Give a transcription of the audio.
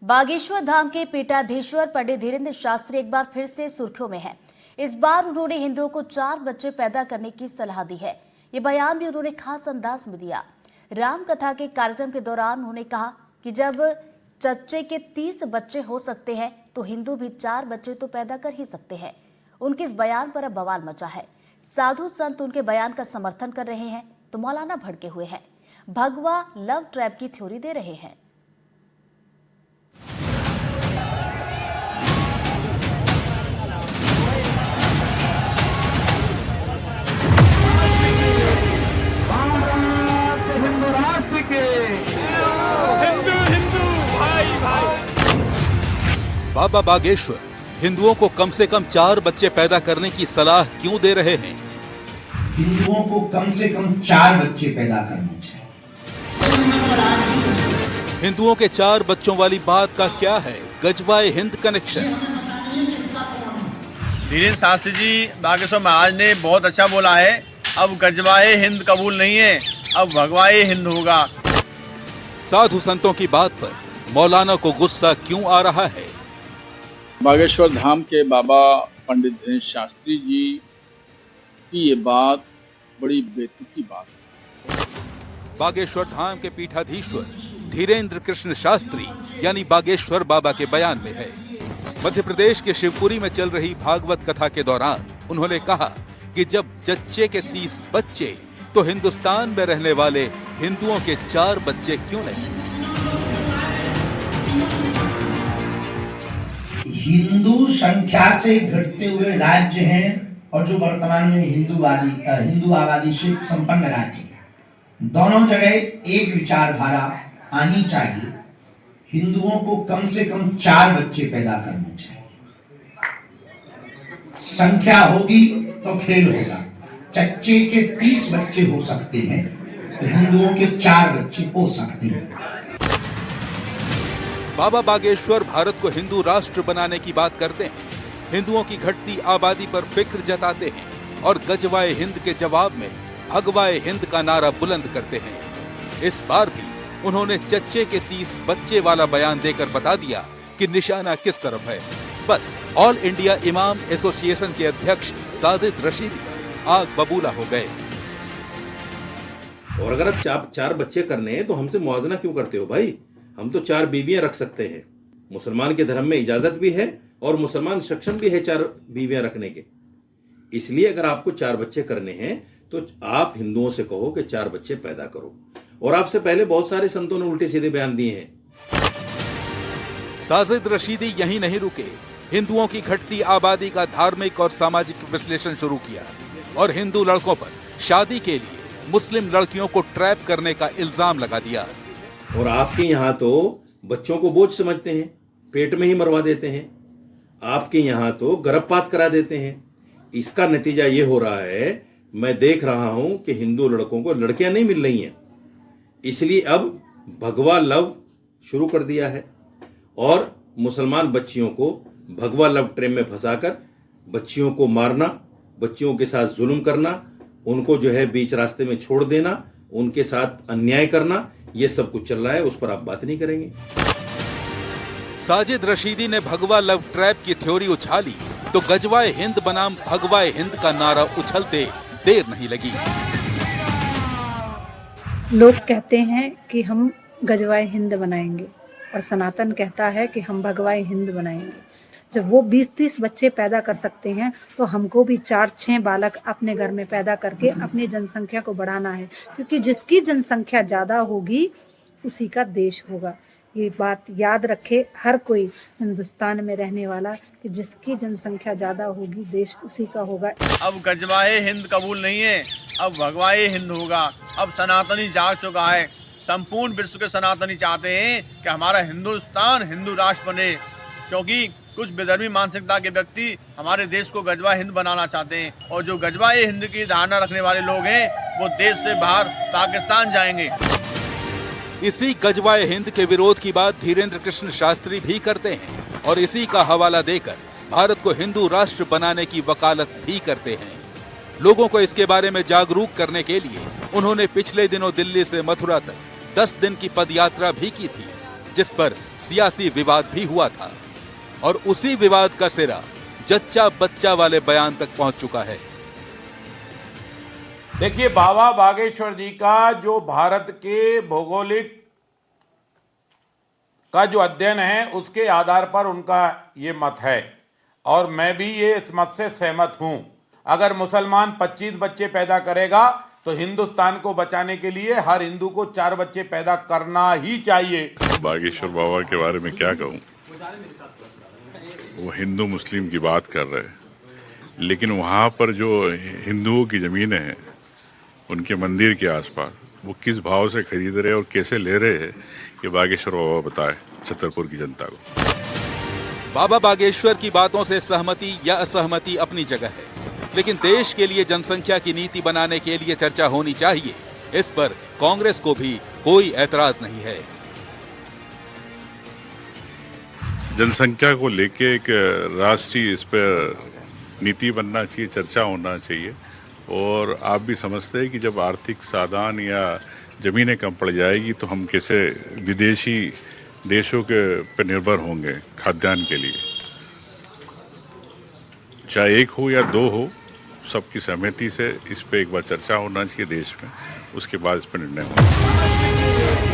बागेश्वर धाम के पीठाधीश्वर पंडित धीरेन्द्र शास्त्री एक बार फिर से सुर्खियों में हैं। इस बार उन्होंने हिंदुओं को 4 बच्चे पैदा करने की सलाह दी है। ये बयान भी उन्होंने खास अंदाज में दिया। राम कथा के कार्यक्रम के दौरान उन्होंने कहा कि जब चच्चे के 30 बच्चे हो सकते हैं तो हिंदू भी 4 बच्चे तो पैदा कर ही सकते हैं। उनके इस बयान पर अब बवाल मचा है। साधु संत उनके बयान का समर्थन कर रहे हैं तो मौलाना भड़के हुए हैं। भगवा लव ट्रैप की थ्योरी दे रहे हैं। बाबा बागेश्वर हिंदुओं को कम से कम 4 बच्चे पैदा करने की सलाह क्यों दे रहे हैं? हिंदुओं को कम से कम 4 बच्चे पैदा करने चाहिए। हिंदुओं के 4 बच्चों वाली बात का क्या है गजवाए हिंद कनेक्शन? धीरेन्द्र शास्त्री जी बागेश्वर महाराज ने बहुत अच्छा बोला है। अब गजवाए हिंद कबूल नहीं है, अब भगवाए हिंद होगा। साधु संतों की बात पर मौलाना को गुस्सा क्यों आ रहा है? बागेश्वर धाम के बाबा पंडित धीरेन्द्र शास्त्री जी की ये बात बड़ी बेतुकी बात है। बागेश्वर धाम के पीठाधीश्वर धीरेन्द्र कृष्ण शास्त्री यानी बागेश्वर बाबा के बयान में है। मध्य प्रदेश के शिवपुरी में चल रही भागवत कथा के दौरान उन्होंने कहा कि जब जच्चे के 30 बच्चे तो हिंदुस्तान में रहने वाले हिंदुओं के 4 बच्चे क्यों नहीं? हिंदू संख्या से घटते हुए राज्य हैं और जो वर्तमान में हिंदू आबादी से संपन्न राज्य है, दोनों जगह एक विचारधारा आनी चाहिए। हिंदुओं को कम से कम 4 बच्चे पैदा करने चाहिए। संख्या होगी तो खेल होगा। चच्चे के 30 बच्चे हो सकते हैं तो हिंदुओं के 4 बच्चे हो सकते हैं। बाबा बागेश्वर भारत को हिंदू राष्ट्र बनाने की बात करते हैं, हिंदुओं की घटती आबादी पर फिक्र जताते हैं और गजवाए हिंद के जवाब में भगवाए हिंद का नारा बुलंद करते हैं। इस बार भी उन्होंने चच्चे के 30 बच्चे वाला बयान देकर बता दिया कि निशाना किस तरफ है। बस ऑल इंडिया इमाम एसोसिएशन के अध्यक्ष साजिद रशीदी आग बबूला हो गए। और अगर आप 4 बच्चे करने हैं तो हमसे मुआवजा क्यों करते हो भाई? हम तो 4 बीवियां रख सकते हैं। मुसलमान के धर्म में इजाजत भी है और मुसलमान सक्षम भी है 4 बीवियां रखने के। इसलिए अगर आपको 4 बच्चे करने हैं तो आप हिंदुओं से कहो कि 4 बच्चे पैदा करो। और आपसे पहले बहुत सारे संतों ने उल्टे सीधे बयान दिए हैं। साजिद रशीदी यहीं नहीं रुके, हिंदुओं की घटती आबादी का धार्मिक और सामाजिक विश्लेषण शुरू किया और हिंदू लड़कों पर शादी के लिए मुस्लिम लड़कियों को ट्रैप करने का इल्जाम लगा दिया। और आपके यहाँ तो बच्चों को बोझ समझते हैं, पेट में ही मरवा देते हैं। आपके यहाँ तो गर्भपात करा देते हैं। इसका नतीजा ये हो रहा है, मैं देख रहा हूं कि हिंदू लड़कों को लड़कियां नहीं मिल रही हैं। इसलिए अब भगवा लव शुरू कर दिया है और मुसलमान बच्चियों को भगवा लव ट्रेन में फंसाकर बच्चियों को मारना, बच्चियों के साथ जुल्म करना, उनको जो है बीच रास्ते में छोड़ देना, उनके साथ अन्याय करना, ये सब कुछ चल रहा है। उस पर आप बात नहीं करेंगे। साजिद रशीदी ने भगवा लव ट्रैप की थ्योरी उछाली तो गजवाए हिंद बनाम भगवाए हिंद का नारा उछलते देर नहीं लगी। लोग कहते हैं कि हम गजवाए हिंद बनाएंगे और सनातन कहता है कि हम भगवाए हिंद बनाएंगे। जब वो 20-30 बच्चे पैदा कर सकते हैं तो हमको भी 4-6 बालक अपने घर में पैदा करके अपनी जनसंख्या को बढ़ाना है, क्योंकि जिसकी जनसंख्या ज़्यादा होगी उसी का देश होगा। ये बात याद रखे हर कोई हिंदुस्तान में रहने वाला कि जिसकी जनसंख्या ज़्यादा होगी देश उसी का होगा। अब गजवाए हिंद कबूल नहीं है, अब भगवाए हिंद होगा। अब सनातनी जाग चुका है। संपूर्ण विश्व के सनातनी चाहते हैं कि हमारा हिंदुस्तान हिंदू राष्ट्र बने, क्योंकि कुछ बेधर्मी मानसिकता के व्यक्ति हमारे देश को गजवा हिंद बनाना चाहते हैं। और जो गजवाए हिंद की धारणा रखने वाले लोग हैं वो देश से बाहर पाकिस्तान जाएंगे। इसी गजवाए हिंद के विरोध की बात धीरेन्द्र कृष्ण शास्त्री भी करते हैं और इसी का हवाला देकर भारत को हिंदू राष्ट्र बनाने की वकालत भी करते हैं। लोगों को इसके बारे में जागरूक करने के लिए उन्होंने पिछले दिनों दिल्ली से मथुरा तक 10 दिन की पदयात्रा भी की थी। जिस पर सियासी विवाद भी हुआ था और उसी विवाद का सिरा जच्चा बच्चा वाले बयान तक पहुंच चुका है। देखिए, बाबा बागेश्वर जी का जो भारत के भौगोलिक का जो अध्ययन है उसके आधार पर उनका ये मत है और मैं भी ये इस मत से सहमत हूं। अगर मुसलमान 25 बच्चे पैदा करेगा तो हिंदुस्तान को बचाने के लिए हर हिंदू को 4 बच्चे पैदा करना ही चाहिए। बागेश्वर बाबा के बारे में क्या कहूं, वो हिंदू मुस्लिम की बात कर रहे हैं, लेकिन वहां पर जो हिंदुओं की जमीनें हैं उनके मंदिर के आसपास वो किस भाव से खरीद रहे और कैसे ले रहे हैं, ये बागेश्वर बाबा बताए छतरपुर की जनता को। बाबा बागेश्वर की बातों से सहमति या असहमति अपनी जगह है, लेकिन देश के लिए जनसंख्या की नीति बनाने के लिए चर्चा होनी चाहिए, इस पर कांग्रेस को भी कोई ऐतराज नहीं है। जनसंख्या को लेके एक राष्ट्रीय इस पर नीति बनना चाहिए, चर्चा होना चाहिए। और आप भी समझते हैं कि जब आर्थिक साधन या जमीनें कम पड़ जाएगी तो हम कैसे विदेशी देशों के पर निर्भर होंगे खाद्यान्न के लिए। चाहे एक हो या दो हो, सबकी सहमति से इस पे एक बार चर्चा होना चाहिए देश में, उसके बाद इस पर निर्णय होगा।